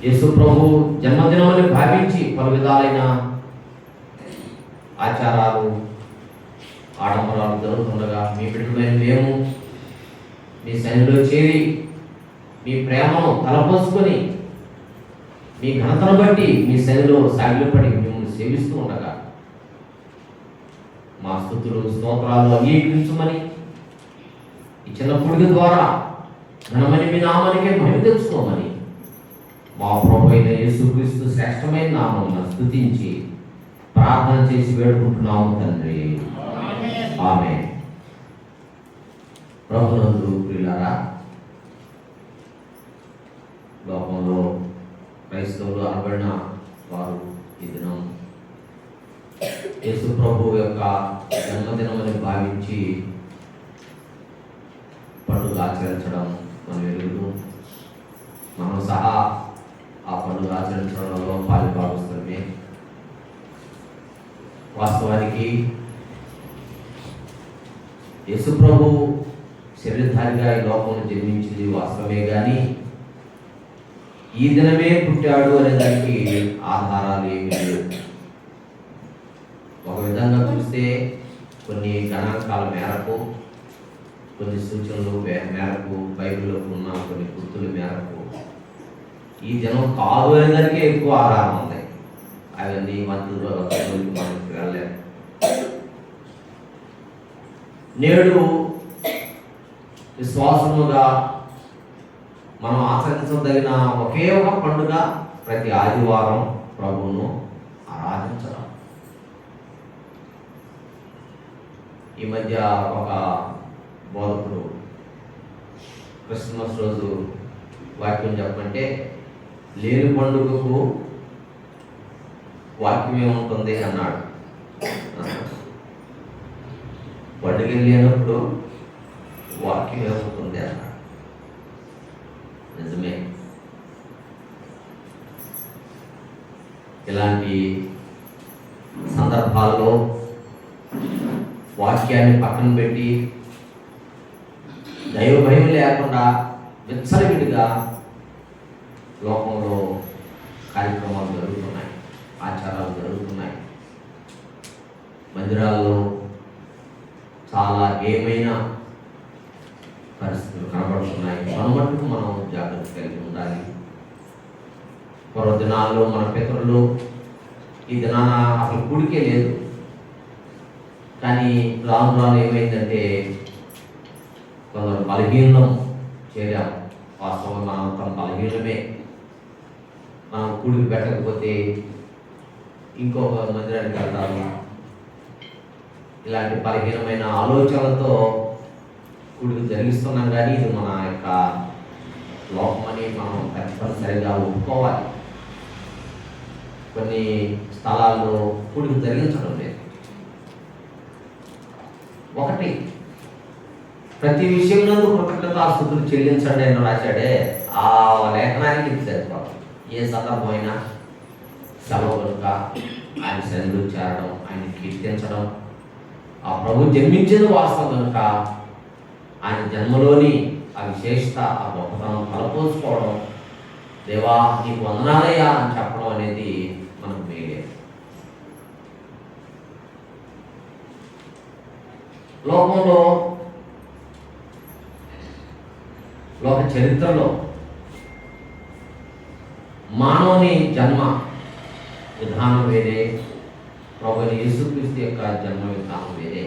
యేసు ప్రభు జన్మదినమని భావించి పలు విధాలైన ఆచారాలు ఆడంబరాలు జరుగుతుండగా మీ బిడ్డలైన మేము మీ సన్నిధిలో చేరి మీ ప్రేమను తలపోసుకొని మీ ఘనతను బట్టి మీ సన్నిధిలో సాగిలపడి మిమ్మల్ని సేవిస్తూ ఉండగా మా స్తుతులు స్తోత్రాలు అంగీకరించమని ఈ చిన్న పుడిక ద్వారా ఘనమని మీ నామానికే మహిమ తెచ్చుకోమని మా ప్రభు అయిన యేసుక్రీస్తు శ్రేష్టమైన నామమున స్తుతించి ప్రార్థన చేసి వేడుకుంటున్నాము తండ్రి, ఆమేన్. ప్రభునందు ప్రియులారా, లోకంలో క్రైస్తవులు అనబడిన వారు ఈ దినం యేసు ప్రభు యొక్క జన్మదినమని భావించి పండుగ ఆచరించడం మనం ఎరుగుదు. మనం సహా ఆ పండుగ ఆచరించడంలో పాలుభాగస్తులమే. వాస్తవానికి యేసు ప్రభు శరీరధారిగా ఈ లోకంలో జన్మించింది వాస్తవమే, కానీ ఈ దినమే పుట్టాడు అనే దానికి ఆధారాలు ఏమీ లేవు. ఒక విధంగా చూస్తే కొన్ని గణాంకాల మేరకు, కొన్ని సూచనలు మేరకు, బైబిల్లో ఉన్న కొన్ని గుర్తుల మేరకు ఈ దినం కాదు అనే దానికే ఎక్కువ ఆధారం ఉంది. అవన్నీ మంత్రులు మనకి వెళ్ళలేదు. నేడు విశ్వాసముగా మనం ఆచరించదగిన ఒకే ఒక పండుగ ప్రతి ఆదివారం ప్రభువును ఆరాధించడం. ఈ మధ్య ఒక బోధకుడు క్రిస్మస్ రోజు వాక్యం చెప్పంటే లేని పండుగకు వాక్యం ఏముంటుంది అన్నాడు. పండుగ లేనప్పుడు వాక్యం ఏముంటుంది అన్నాడు. నిజమే. ఇలాంటి సందర్భాల్లో వాక్యాన్ని పక్కన పెట్టి దైవ భయం లేకుండా విచ్చలవిడిగా లోకంలో కార్యక్రమాలు జరుగుతున్నాయి, ఆచారాలు జరుగుతున్నాయి. మందిరాల్లో చాలా ఏమైనా పరిస్థితులు కనబడుతున్నాయి. మన మట్టుకు మనం జాగ్రత్త కలిగి ఉండాలి. పూర్వదినాల్లో మన పితరులు ఈ దినాన అసలు కూడికే లేదు, కానీ రాను రాను ఏమైందంటే కొందరు బలహీనం చేరాం. వాస్తవం మనం తమ బలహీనమే. మనం కూడికి పెట్టకపోతే ఇంకొక మందిరానికి వెళ్తాము. ఇలాంటి బలహీనమైన ఆలోచనలతో కూడికి జరిగిస్తున్నాం, కానీ ఇది మన యొక్క లోకమని మనం తప్పనిసరిగా ఒప్పుకోవాలి. కొన్ని స్థలాల్లో కూడికి జరిగించడం లేదు. ఒకటి, ప్రతి విషయంలో కృతజ్ఞతాస్తుతులు చెల్లించండి అని రాశాడే, ఆ లేఖనానికి ఇది సరిపోదు. ఏ సందర్భమైనా సెలవు కనుక ఆయన సన్నిధిలో చేరడం, ఆయన కీర్తించడం, ఆ ప్రభు జన్మించేది వాస్తవం కనుక ఆయన జన్మలోని ఆ విశేషత, ఆ గొప్పతనం తలపోసుకోవడం, దేవా నీకు వందనాలయ్యా అని చెప్పడం అనేది మనకు మేలే. లోకంలో లోక చరిత్రలో మానవుని జన్మ విధానం వేరే, ప్రభువైన యేసుక్రీస్తు యొక్క జన్మ విధానం వేరే.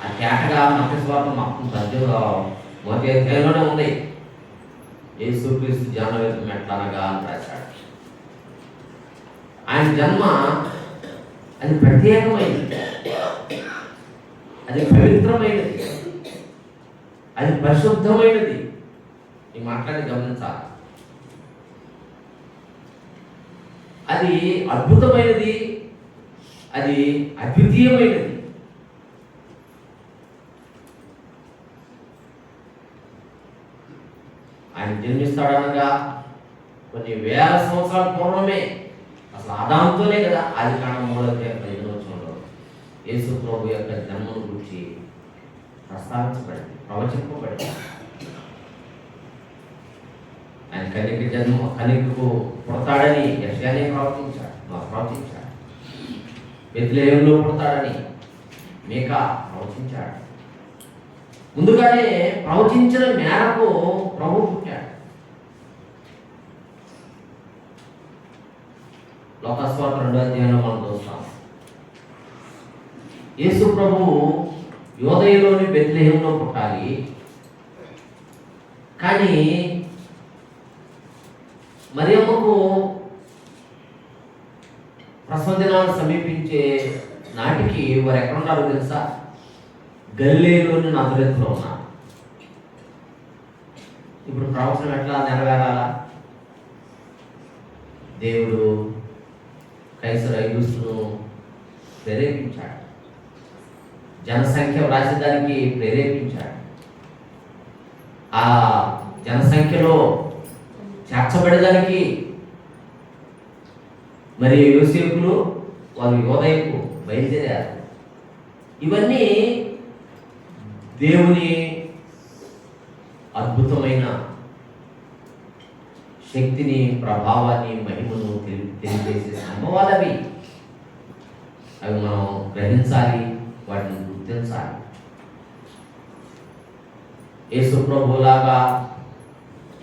ఆ తేటగా మతస్వార్థ మొత్తం మొదటి అధ్యాయంలోనే ఉంది. యేసుక్రీస్తు జన్మ ఎట్లనగా అని రాశాడు. ఆయన జన్మ అది ప్రత్యేకమైనది, అది పవిత్రమైనది, అది పరిశుద్ధమైనది. ఈ మాట్లాడి గమనించాలి. అది అద్భుతమైనది, అది అద్వితీయమైనది. ఆయన జన్మిస్తాడనగా కొన్ని వేల సంవత్సరాల పూర్వమే, అసలు ఆదాముతోనే కదా ఆది కాండం 3:15 యేసు ప్రభు యొక్క జన్మను గురించి ప్రస్తావించబడింది, ప్రవచింపబడింది. ఆయన కన్యకకు పుడతాడని యెషయానే ప్రవచించాడు. బెత్లెహేములో పుడతాడని మీకా ప్రవచించాడు. ముందుగానే ప్రవచించిన మేరకు ప్రభు పుట్టాడు. లోకస్వార్త 2వ అధ్యాయంలో మనం చూస్తాం. యేసు ప్రభువు యోదయలోని బెత్లెహేములో పుట్టాలి, కానీ మరియమ్మకు ప్రసవ దినాన్ని సమీపించే నాటికి వారు ఎక్కడ ఉన్నారో తెలుసా? గలిలయలోని నజరేతులో ఉన్నారు. ఇప్పుడు ప్రవచనం ఎట్లా నెరవేరాలా? దేవుడు కైసరు ఐగుస్తును ప్రేరేపించాడు, జనసంఖ్య వ్రాసేదానికి ప్రేరేపించాడు. ఆ జనసంఖ్యలో చేర్చబడేదానికి మరి యోసేపులు వారు యోదయకు బయలుదేరారు. ఇవన్నీ దేవుని అద్భుతమైన శక్తిని, ప్రభావాన్ని, మహిమను తెలియజేసే సంభవాలు అవి మనం గ్రహించాలి, వాటిని గుర్తించాలి. యేసు ప్రభులాగా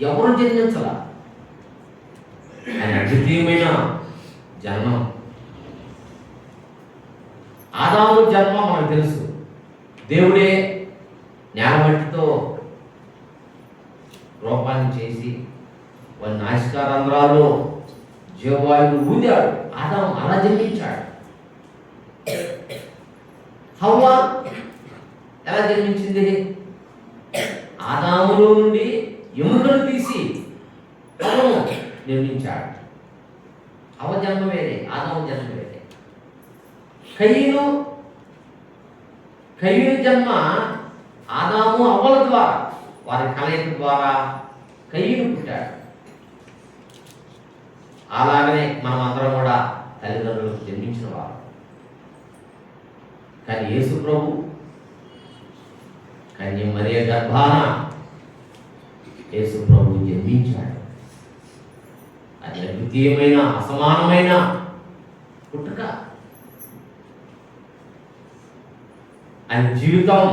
ఎవరు జన్మించాల? ఆయన అద్వితీయమైన జన్మం. ఆదాము జన్మ మనకు తెలుసు. దేవుడే నేలమట్టితో రూపాన్ని చేసి వారి నాసికారంధ్రాల్లో జీవవాయువును ఊదాడు. ఆదాము అలా జన్మించాడు. హవ్వ ఎలా జన్మించింది? ఆదాములో నుండి ఎముకను తీసి హవ్వను నిర్మించాడు. హవ్వ జన్మ వేరే, ఆదాము జన్మ వేరే. కయ్యూను జన్మ ఆదాము హవ్వల ద్వారా, వారి కలయిక ద్వారా కయ్యూను పుట్టాడు. అలాగనే మనం అందరం కూడా తల్లిదండ్రులకు జన్మించిన వారు. కానీ యేసు ప్రభు కన్య మరియ గర్భాన యేసు ప్రభు జన్మించాడు. అది అద్వితీయమైన, అసమానమైన పుట్టుక. ఆయన జీవితం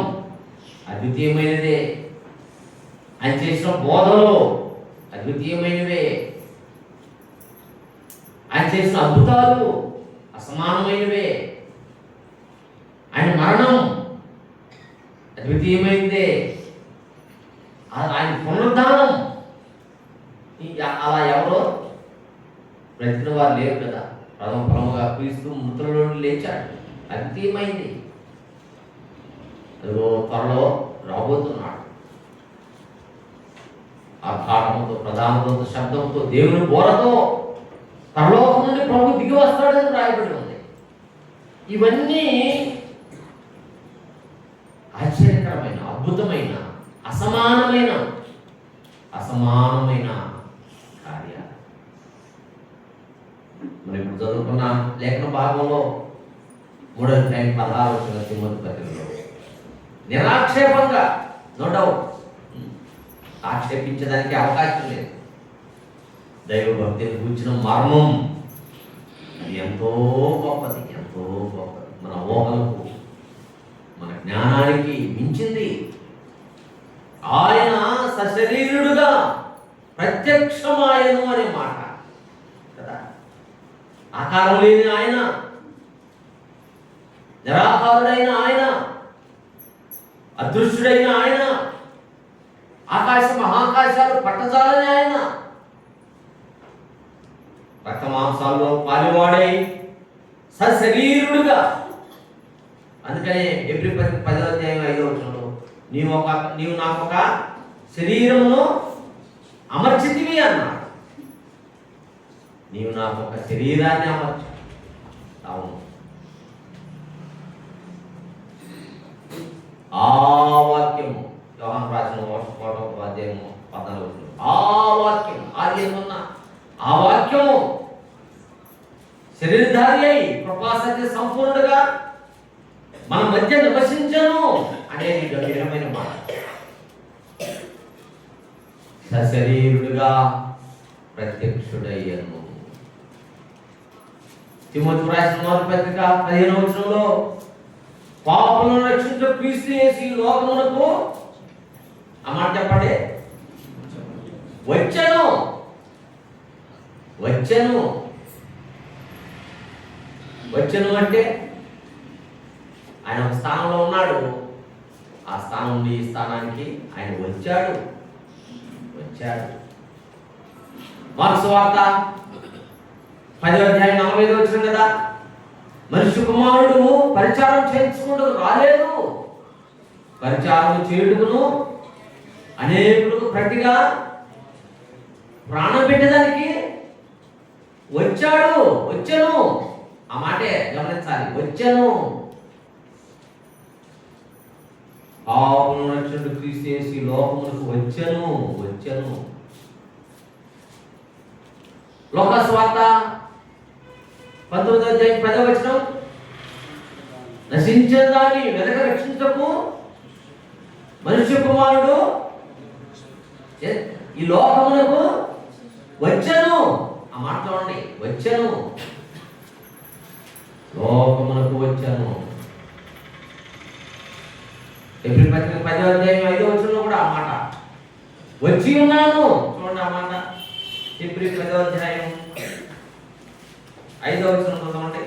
అద్వితీయమైనదే. ఆయన చేసిన బోధలు అద్వితీయమైనవే. ఆయన చేసిన అద్భుతాలు అసమానమైనవే. ఆయన మరణం అద్వితీయమైనదే. ఆయన పునరుద్ధానం అలా ఎవరో బ్రతికిన వారు లేరు కదా. ప్రథమ ఫలముగా క్రీస్తు మృతులలో లేచాడు, అద్వితీయమైంది. అదిగో త్వరలో రాబోతున్నాడు. ఆ కారణంతో, ప్రధానంతో, శబ్దంతో, దేవుని బోరతో పరలోకం నుండి ప్రభు దిగి వస్తాడని రాయబడి ఉంది. ఇవన్నీ ఆశ్చర్యకరమైన, అద్భుతమైన, అసమానమైన కార్యాలు. మనం ఇప్పుడు చదువుకున్న లేఖన భాగంలో 3:16 తిమోతి పత్రికలో నిరాక్షేపంగా, నో డౌట్, ఆక్షేపించడానికి అవకాశం లేదు. దైవభక్తిని కూర్చిన మర్మం అది ఎంతో గొప్పది, ఎంతో గొప్పది. మన ఊహలకు, మన జ్ఞానానికి మించింది. ఆయన సశరీరుడుగా ప్రత్యక్షమాయను అనే మాట కదా. ఆకారం లేని ఆయన, నిరాకారుడైన ఆయన, అదృశ్యుడైన ఆయన, ఆకాశ మహాకాశాలు పట్టజాలని ఆయన, రక్త మాంసాల్లో పాలివాడై సశరీరుడుగా. అందుకనే ఎబ్రీ 10:5 నీవు నాకు ఒక శరీరమును అమర్చితివి అన్నాడు. నీవు నాకు ఒక శరీరాన్ని అమర్చు. అవును, ఆ వాక్యము యోహాను రాసిన 1వ అధ్యాయము 14. ఆ వాక్యం, ఆదిలో ఆ వాక్యము శరీరధారి అయి కృపాసత్య సంపూర్ణుడుగా మన మధ్య నివసించను అనేది గంభీరమైన మాట. సశరీరుడుగా ప్రత్యక్షుడయ్యను. తిమోతికి రాసిన మొదటి పత్రిక 15వ వచనంలో పాపులను రక్షించు క్రీస్తు యేసు ఈ లోకమునకు ఆ మాట చెప్పండి, వచ్చెను. వచ్చెను వచ్చెను అంటే ఆయన ఒక స్థానంలో ఉన్నాడు. ఆ స్థానం నుండి ఈ స్థానానికి ఆయన వచ్చాడు. మార్కు సువార్త 10వ అధ్యాయం 45వ వచనం కదా, మనుష్య కుమారుడు పరిచారం చేయించుకుంటూ రాలేదు, పరిచారం చేయుటకును అనేకులకు ప్రతిగా ప్రాణం పెట్టేదానికి వచ్చాను. ఆ మాటే గమనించాలి, వచ్చాను. పాపములను రక్షించు క్రీస్తు యేసు ఈ లోకమునకు వచ్చాను. లోకా సువార్త 19వ అధ్యాయం 10వ వచనం, నశించిన దాన్ని వెనక రక్షించకు మనుష్య కుమారుడు ఈ లోకమునకు వచ్చాను. ఆ మాట చూడండి, వచ్చాను, లోకమునకు వచ్చాను. ఎబ్రీ పత్రిక 10వ అధ్యాయం 5వ వచనంలో కూడా ఆ మాట వచ్చి ఉన్నాను. చూడండి ఆ మాట, ఎబ్రీ 10వ అధ్యాయం 5వ వచనం చూద్దామండి.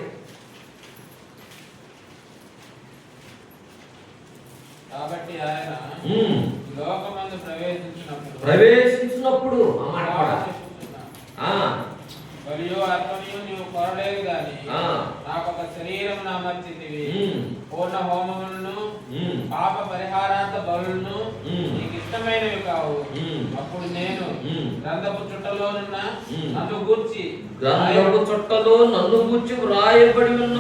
కాబట్టి ఆయన లోకమందు ప్రవేశించినప్పుడు ఆ మాట కూడా మరియు అర్పణయు నీవు కొరలేదు గాని నాకు ఒక శరీరం అమర్చితివి, పూర్ణ హోమములను పాప పరిహారార్థ బలులను నీకు ఇష్టమైనవి కావు. అప్పుడు నేను గ్రంథపు చుట్టలో నన్ను గూర్చి వ్రాయబడిన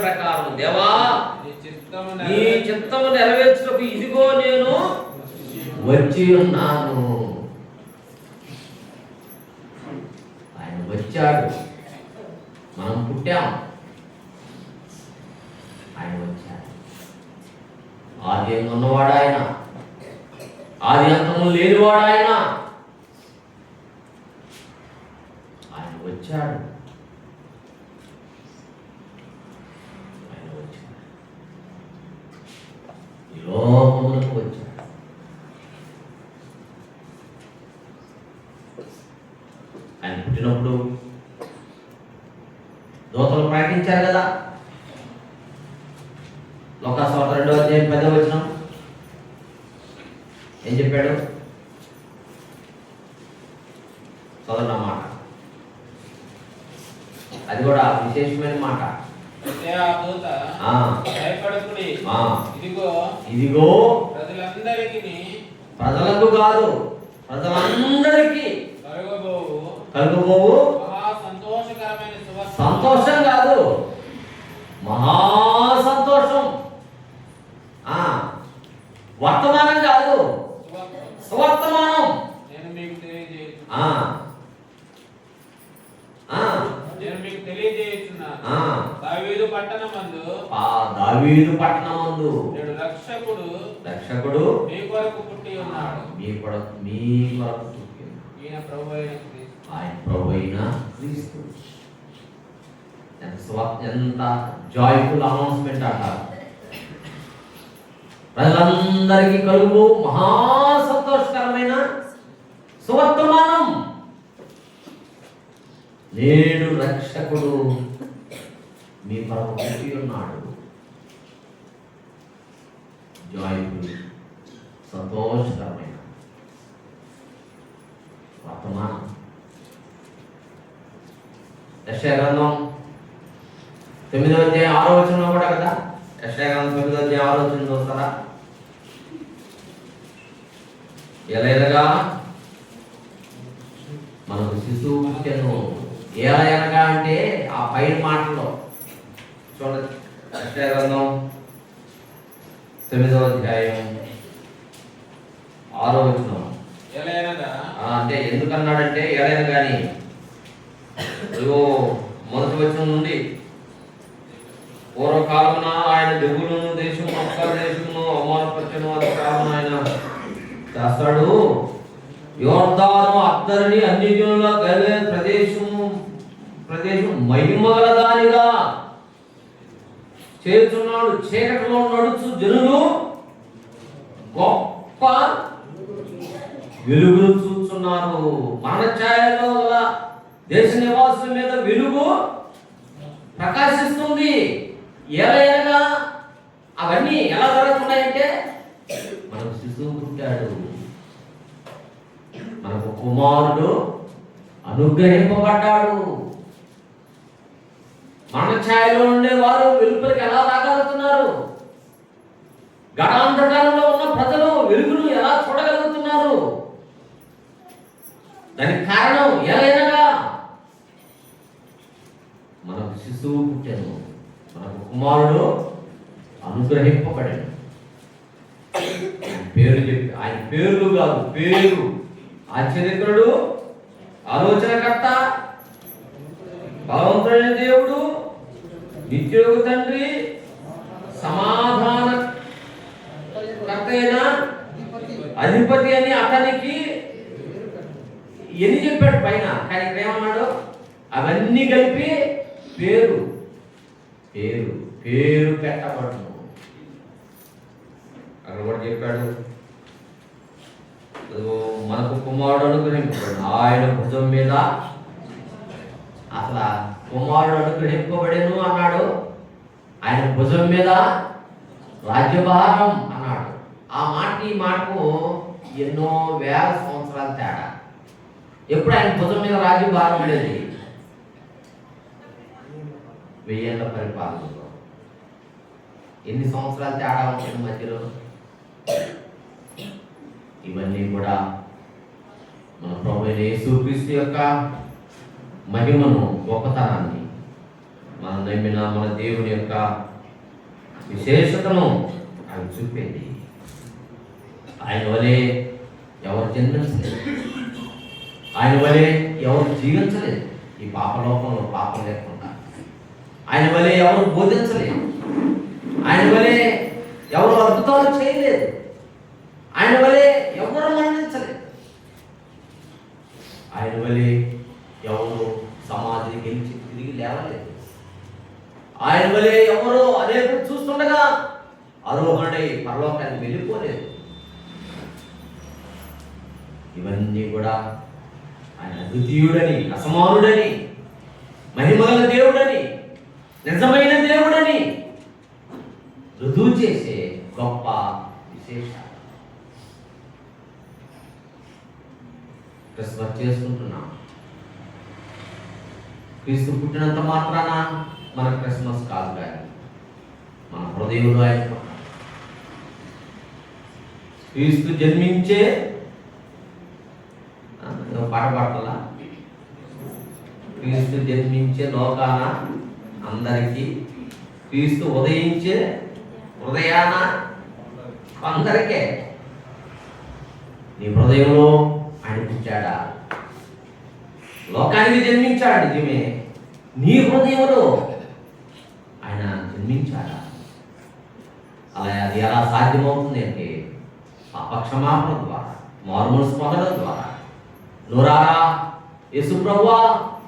ప్రకారం దేవా నీ చిత్తము నెరవేర్చుటకు ఇదిగో నేను వచ్చి ఉన్నాను. ఆయన వచ్చాడు, మనం పుట్టాం, ఆయన వచ్చాడు. ఆది ఉన్నవాడు ఆయన, ఆది అంతము లేనివాడు ఆయన వచ్చాడు. ఈ లోకమునకు వచ్చాడు. ఆయన పుట్టినప్పుడు దూతలు ప్రకటించారు కదా. లోకా సువార్త 2వ అధ్యాయం 10వ వచనం ఏం చెప్పాడు చదవన్న మాట, అది కూడా విశేషమైన మాట. ఇదిగో ప్రజలకు కాదు, ప్రజలందరికీ కలుగబోవు సంతోషం కాదు, మహా సంతోషం. వర్తమానం కాదు, సువర్తమానం. నేను మీకు తెలియజేయుచున్నాను. దావీదు పట్టణమందు రక్షకుడు మీ కొరకు పుట్టి ఉన్నాడు. ఈయన ప్రభువైన క్రీస్తు. ఎంత జాయ్ఫుల్ అనౌన్స్మెంట్ అంటారు. ప్రజలందరికీ కలుగు మహా సంతోషకరమైన సువర్తమానం. నేడు రక్షకుడు మీ కొరకు పుట్టి ఉన్నాడు. జాయ్ఫుల్, సంతోషకరమైన వర్తమానం. యెషయా గ్రంథం 9వ అధ్యాయం 6వ వచనంలో కూడా కదా, యెషయా గ్రంథం 9వ అధ్యాయం 6వ వచనం చూస్తారా? ఎలాగా మనకు శిశువు పుట్టెను. ఎలా అనగా అంటే ఆ పైన మాటలో చూడండి, యెషయా గ్రంథం 9వ అధ్యాయం 6వ వచనం. అంటే ఎందుకన్నాడంటే ఎలాగైనా కానీ మొదటి వచనం నుండి పూర్వకాలమున ఆయన జబ్బులను దేశము దేశమును అవమానపరచను. అంతకాలమున ఆయన చేస్తాడు. యోర్దాను అద్దరిని అన్ని జనుల ప్రదేశం మహిమగలదానిగా చేస్తున్నాడు. చీకటిలో నడుచు జనులు గొప్ప వెలుగును చూస్తున్నారు. మరణ ఛాయలో గల దేశ నివాసుల మీద వెలుగు ప్రకాశిస్తుంది. ఎలాగా అవన్నీ ఎలా జరుగుతున్నాయంటే, మనకు శిశువు పుట్టాడు, మనకు కుమారుడు అనుగ్రహింపబడ్డాడు. మరణ ఛాయలో ఉండేవారు వెలుపలికి ఎలా రాగలుగుతున్నారు? గడాంధకారంలో ఉన్న ప్రజలు వెలుగును ఎలా చూడగలుగుతున్నారు? దానికి కారణం ఎలాగనగా మనకు శిశువు పుట్టాను, మనకు కుమారుడు అనుగ్రహింపబడాడు. పేరు చెప్పి, ఆయన పేర్లు కాదు, పేరు ఆశ్చర్యకరుడు, ఆలోచనకర్త, బలవంతుడైన దేవుడు, నిత్యుడు తండ్రి, సమాధాన కర్త అయిన అధిపతి అని అతనికి ఎన్ని చెప్పాడు పైన. కానీ ఇక్కడ ఏమన్నాడు? అవన్నీ కలిపి పేరు పేరు పేరు పెట్టబడును. అక్కడ కూడా చెప్పాడు, మనకు కుమారుడు అనుగ్రహింపబడి ఆయన భుజం మీద, అసలు కుమారుడు అనుగ్రహింపబడేను అన్నాడు, ఆయన భుజం మీద రాజ్యభారం అన్నాడు. ఆ మాట ఈ మాటకు ఎన్నో వేల సంవత్సరాల తేడా. ఎప్పుడు ఆయన భుజం మీద రాజ్యభారం పడేది? 1000 ఏళ్ల పరిపాలనలో. ఎన్ని సంవత్సరాలు తేడా ఉంటుంది మధ్యలో? ఇవన్నీ కూడా మన ప్రభువైన యేసుక్రీస్తు యొక్క మహిమను, గొప్పతనాన్ని, మనం నమ్మిన మన దేవుని యొక్క విశేషతను అవి చూపేది. ఆయన వలె ఎవరు జన్మించలేదు, ఆయన వలె ఎవరు జీవించలేదు ఈ పాపలోకంలో, పాపం లేకుండా. ఆయన వలె ఎవరు బోధించలేదు, ఆయన వలె ఎవరు అద్భుతాలు చేయలేదు, ఆయన వలె ఎవరు మరణించలేదు, ఆయన వలె ఎవరు సమాధిని గెలిచి తిరిగి లేవలేదు, ఆయన వలె ఎవరు అనేక చూస్తుండగా ఆరోహణై పరలోకానికి వెళ్ళిపోలేదు. ఇవన్నీ కూడా ఆయన అద్వితీయుడని, అసమానుడని, మహిమగల దేవుడని, నిజమైన దేవుడని రుజువు చేసే గొప్ప విశేషాలు. క్రిస్మస్ చేసుకుంటున్నాం. క్రీస్తు పుట్టినంత మాత్రాన మన క్రిస్మస్ కాదు, కానీ మన హృదయంలో ఆయన క్రీస్తు జన్మించే పాట పాడాలా? క్రీస్తు జన్మించే లోకాన అందరికీ, క్రీస్తు ఉదయించే హృదయాన అందరికే. నీ హృదయంలో ఆయన పుట్టాడా? లోకానికి జన్మించాడు నిజమే, నీ హృదయంలో ఆయన జన్మించాడా? అలా అది ఎలా సాధ్యమవుతుంది అంటే, పాపక్షమాపణ ద్వారా, మారుమనసు పొందడం ద్వారా. నోరారా యేసు ప్రభువా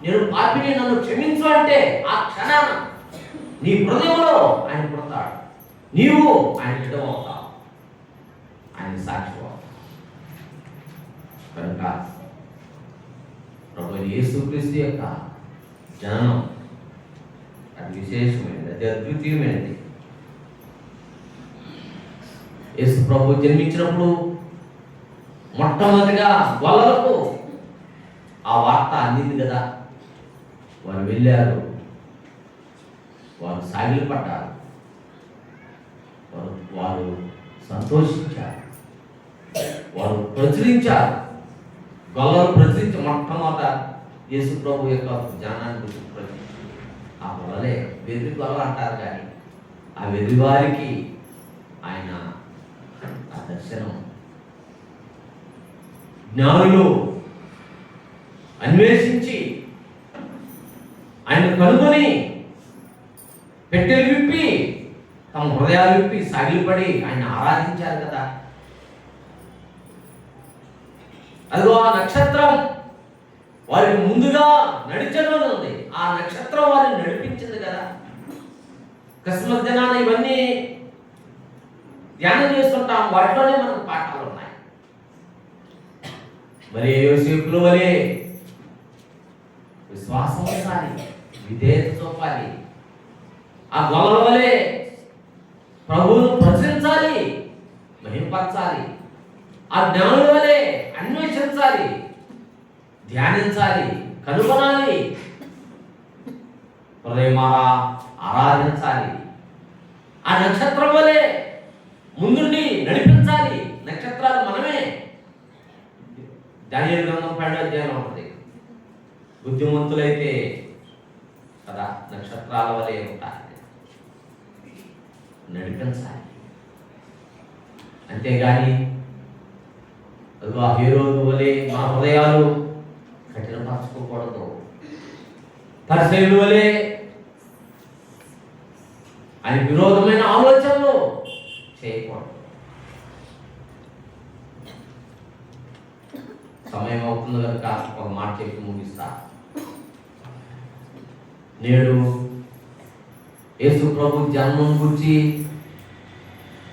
నేను పాపిని, నన్ను క్షమించు అంటే ఆ క్షణాన నీ హృదయంలో ఆయన పుడతాడు, నీవు ఆయన బిడ్డవవుతావు, ఆయన సాక్షి అవుతావు. కనుక ప్రభు యేసుక్రీస్తు యొక్క జననం అది విశేషమైనది, అది అద్వితీయమైనది. యేసు ప్రభు జన్మించినప్పుడు మొట్టమొదటిగా గొల్లలకు ఆ వార్త అందింది కదా. వారు వెళ్ళారు, వారు సాగిలపడ్డారు, వారు సంతోషించారు, వారు ప్రచురించారు. గొల్లలు ప్రచురించి మొట్టమొదట యేసు ప్రభు యొక్క జ్ఞానాన్ని గురించి. ఆ గొల్లలే వెర్రి గొల్ల అంటారు, కానీ ఆ వెర్రి వారికి ఆయన ఆ దర్శనం. జ్ఞానులు అన్వేషించి ఆయన కనుగొని పెట్టెలు విప్పి తమ హృదయాలు విప్పి సాగిలపడి ఆయన ఆరాధించారు కదా. అదిగో ఆ నక్షత్రం వారికి ముందుగా నడిచను ఉంది. ఆ నక్షత్రం వారిని నడిపించింది కదా. క్రిస్మస్ దినాన ఇవన్నీ ధ్యానం చేస్తుంటాం, వాటిలోనే మనకు పాఠాలు ఉన్నాయి. మరి యోసేపుల వలె విశ్వాసం ఉండాలి, విధేయత చూపాలి. ఆ గొల్లల వలె ప్రభువును ప్రశ్నించాలి, మహిమపరచాలి. ఆ జ్ఞానుల వలె అన్వేషించాలి, ధ్యానించాలి, కనుగొనాలి, హృదయమారా ఆరాధించాలి. ఆ నక్షత్రం వలె ముందుండి నడిపించాలి. నక్షత్రాలు మనమే. దానియేలు గ్రంథం 12వ అధ్యాయంలో ఉంటుంది. బుద్ధిమంతులైతే కదా నక్షత్రాల వలె ఉంటారు, నడిపించాలి. అంతేగాని హీరోలు వలె మన హృదయాలు కఠినపరచుకోకూడదు. పరిసయ్యుల వలె ఆయన విరోధమైన ఆలోచనలు చేయకూడదు. సమయం అవుతుంది కనుక ఒక మాట చెప్పి ముగిస్తా. నేడు యేసు ప్రభు జన్మం గురించి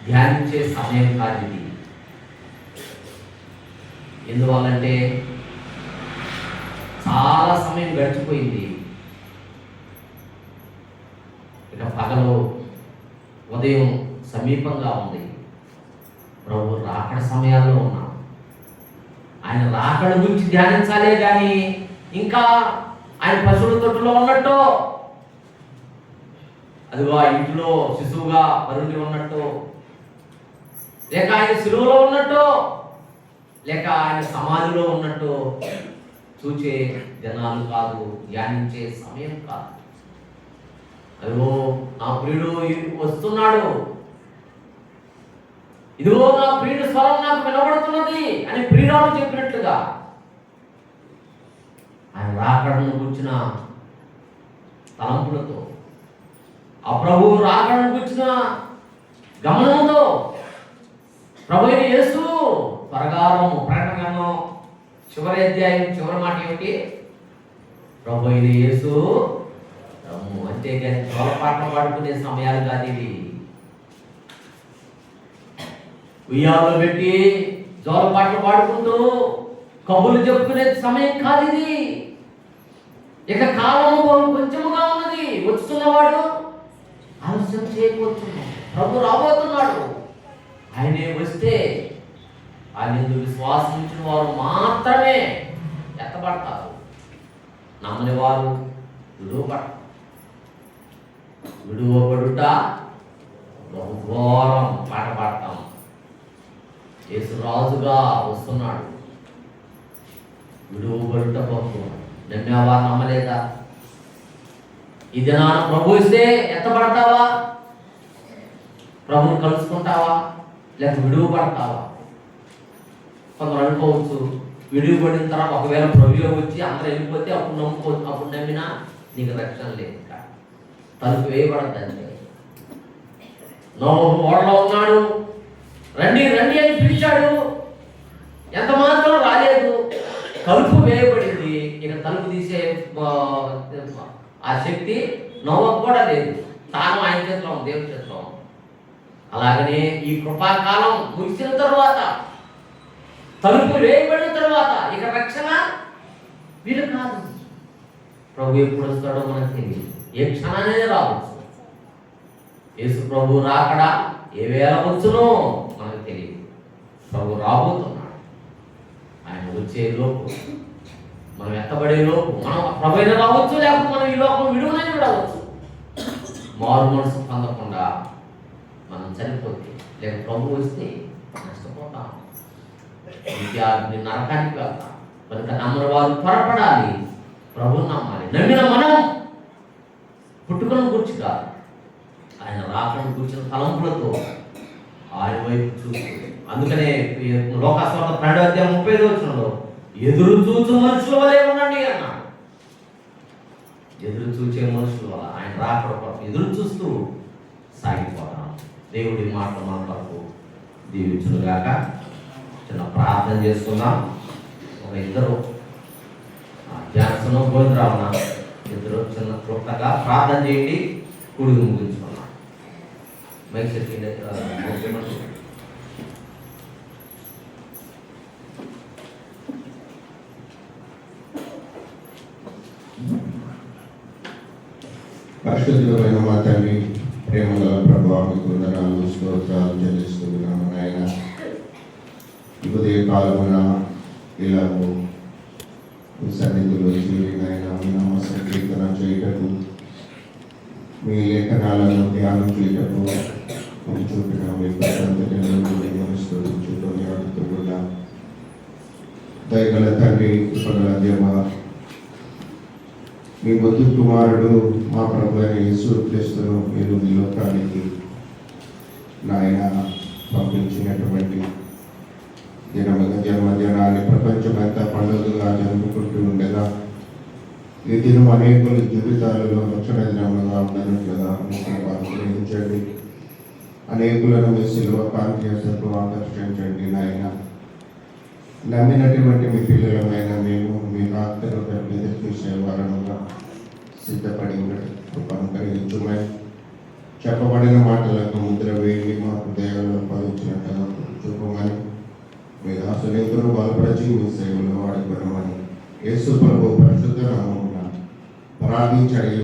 ధ్యానించే సమయం కాదు ఇది. ఎందువల్లంటే చాలా సమయం గడిచిపోయింది. ఇక పగలు ఉదయం సమీపంగా ఉంది. ప్రభు రాకడ సమయాల్లో ఉన్నాం. ఆయన రాకడ గురించి ధ్యానించాలే కానీ ఇంకా ఆయన పశువుల తొట్టులో ఉన్నట్టు, అదిగో ఆ ఇంటిలో శిశువుగా పరుండి ఉన్నట్టు, లేక ఆయన శిలువలో ఉన్నట్టు, లేక ఆయన సమాధిలో ఉన్నట్టు చూచే దినాలు కాదు, ధ్యానించే సమయం కాదు. అదిగో నా ప్రియుడు వస్తున్నాడు, ఇదిగో నా ప్రియుడు స్వరం నాకు వినబడుతున్నది అని ప్రియురాలు చెప్పినట్లుగా ఆయన రాకడను గుర్చిన తలంపులతో, ఆ ప్రభువు రాకడను గుర్చిన గమనంతో ప్రభు అయిన యేసు త్వరగారము ప్రకటనలో చివరి అధ్యాయం చివరి మాట ఏమిటి? ప్రభు అయిన యేసు అంతేగాని జోలపాటలు పాడుకునే సమయాలు కాదు ఇవి. ఉయ్యాలో పెట్టి జోలపాటలు పాడుకుంటూ కబుర్లు చెప్పుకునే సమయం కాదు ఇది. ఇక కాలము కొంచెముగా ఉన్నది. వస్తున్నవాడు ఆలస్యం చేయకపోతున్నాడు. ప్రభు రాబోతున్నాడు. ఆయనే వస్తే ఆయన విశ్వాసం ఇచ్చిన వారు మాత్రమే ఎత్తబడతారు. నమ్మని వారు విడువబడతారు. విడువబడుట బహుఘోరం పాట పాడతాం. యేసు రాజుగా వస్తున్నాడు. విడువబడుట బహుఘోరం. నమ్మావా? నమ్మలేదా? ఈ దినాన ప్రభు ఇస్తే ఎత్తబడతావా? ప్రభుని కలుసుకుంటావా? లేక విడువబడతావా? కొందరు అనుకోవచ్చు, విడిపడిన తర్వాత ఒకవేళ ప్రభులో వచ్చి అందరూ వెళ్ళిపోతే అప్పుడు నమ్ముకోవచ్చు. అప్పుడు నమ్మినా నీకు రక్షణ లేదు. తలుపు వేయబడద్దంటే నోహు ఓడలో ఉన్నాడు, రండి రండి అని పిలిచాడు, ఎంత మాత్రం రాలేదు. తలుపు వేయబడింది. ఇక తలుపు తీసే ఆ శక్తి నోహుకు కూడా లేదు. తాను ఆయన చేతిలో ఉంది, దేవుని చేతిలో. అలాగనే ఈ కృపాకాలం ముగిసిన తర్వాత, తలుపు వేయబడిన తర్వాత ఇక రక్షణ వీలు కాదు. ప్రభు ఎప్పుడు వస్తాడో మనకు తెలియదు. ఏ క్షణానే రావచ్చు. యేసు ప్రభు రాకడా ఏ వేళ వచ్చునో మనకు తెలియదు. ప్రభు రాబోతున్నాడు. ఆయన వచ్చే లోపు, మనం ఎత్తబడే లోపు మనం ప్రభు అయినా రావచ్చు, లేకపోతే మనం ఈ లోకం విడువనని రావచ్చు. మారు మనసు పొందకుండా మనం చనిపోతే, లేక ప్రభు వస్తే నష్టపోతాం. విద్యార్థి నరకానికి వెళ్తాం. కనుక నమ్మని వారు త్వరపడాలి, ప్రభువుని నమ్మాలి. నమ్మిన మనం పుట్టుకను గురించి కాదు, ఆయన రాకను కూర్చిన తలంపులతో ఆయన వైపు చూస్తూ. అందుకనే లోకాస్వార్త 12వ అధ్యాయం 35వ వచనంలో ఎదురు చూచు మనుషుల వలె ఉండండి అన్నాడు. ఎదురు చూచే మనుషుల వల్ల ఆయన రాకడ కొరకు ఎదురు చూస్తూ సాగిపోతాం. దేవుడి మాటలు మన కొరకు దీవించునుగాక. చిన్న ప్రార్థన చేసుకుందాం. ఇద్దరు జాన్సన్ గోవిందరావున ఇద్దరు చిన్న క్లుప్తంగా ప్రార్థన చేయండి, కూడి ముగించుకున్నాం. మైక్ సెట్టింగ్ పరిశుద్ధమైన మా తండ్రి, ప్రేమగల ప్రభువా, మీకు వందనాలు స్తోత్రాలు చెల్లిస్తున్నాము నాయన. ఉదయ కాలమున ఇలాగూ మీ సన్నిధిలో చేరి నాయన మీ నామ సంకీర్తన చేయటకు, మీ లేఖనాలను ధ్యానం చేయటకు మీ చూపిన మీ ప్రశాంతతను స్తుతించుకొని అడుగుతున్నా. దయగల తండ్రి, కృపగల దేవా, మీ బుద్ధి కుమారుడు మా ప్రభు అయిన యేసు క్రీస్తును మీరు ఈ లోకానికి నాయన పంపించినటువంటి జన్మదినాన్ని ప్రపంచమంతా పండుగగా జరుపుకుంటూ ఉండగా, ఈ దినం అనేకుల జీవితాలలో రక్షణ దినముగా ఉండనట్లుగా మీకు అనుగ్రహించండి. అనేకులను మీ శిలువ కాంతికు ఆకర్షించండి నాయన. నమ్మినటువంటి మీ పిల్లలమైన మేము మీ రాత్రి ఎదురు చూసే వారముగా సిద్ధపడి కృపను కలిగించుమని, చెప్పబడిన మాటలకు ముద్ర వేయి మా హృదయాల్లో పవించినట్టుగా చూపమని, మీ దాసులెందరూ బలపరిచి మీ సేవలో వాడుకోవమని యేసు ప్రభు పరిశుద్ధ నామమున ప్రార్థించి